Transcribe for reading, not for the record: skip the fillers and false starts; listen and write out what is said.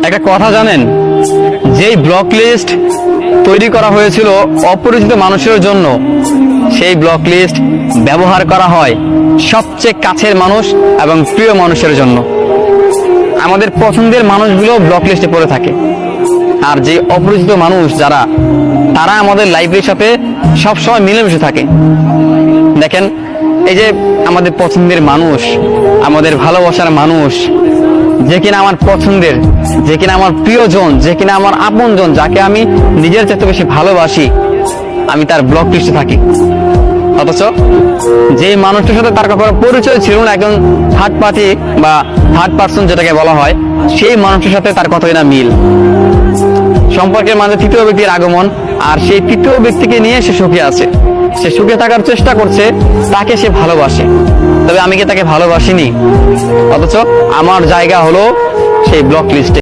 একটা কথা জানেন, যেই ব্লক লিস্ট তৈরি করা হয়েছিল অপরিচিত মানুষের জন্য, সেই ব্লক লিস্ট ব্যবহার করা হয় সবচেয়ে কাছের মানুষ এবং প্রিয় মানুষের জন্য। আমাদের পছন্দের মানুষগুলো ব্লক লিস্টে পড়ে থাকে, আর যে অপরিচিত মানুষ যারা, তারা আমাদের লাইফের সাথে সবসময় মিলেমিশে থাকে। দেখেন, এই যে আমাদের পছন্দের মানুষ, আমাদের ভালোবাসার মানুষ, যে কিনা আমার পছন্দের, যে কিনা আমার প্রিয়জন, যে কিনা আমার আপনজন, যাকে আমি নিজের চেয়ে বেশি ভালোবাসি, আমি তার ব্লক লিস্টে থাকি। অথচ যে মানুষটার সাথে তার কখনো পরিচয় ছিল না, একজন থার্ড পার্টি বা থার্ড পার্সন যেটাকে বলা হয়, সেই মানুষটার সাথে তার কতই না মিল। সম্পর্কের মাঝে তৃতীয় ব্যক্তির আগমন, আর সেই তৃতীয় ব্যক্তিকে নিয়ে সে সুখে আছে, সে সুখে থাকার চেষ্টা করছে, তাকে সে ভালোবাসে। তবে আমি কি তাকে ভালোবাসিনি? অথচ আমার জায়গা হলো সেই ব্লক লিস্টে।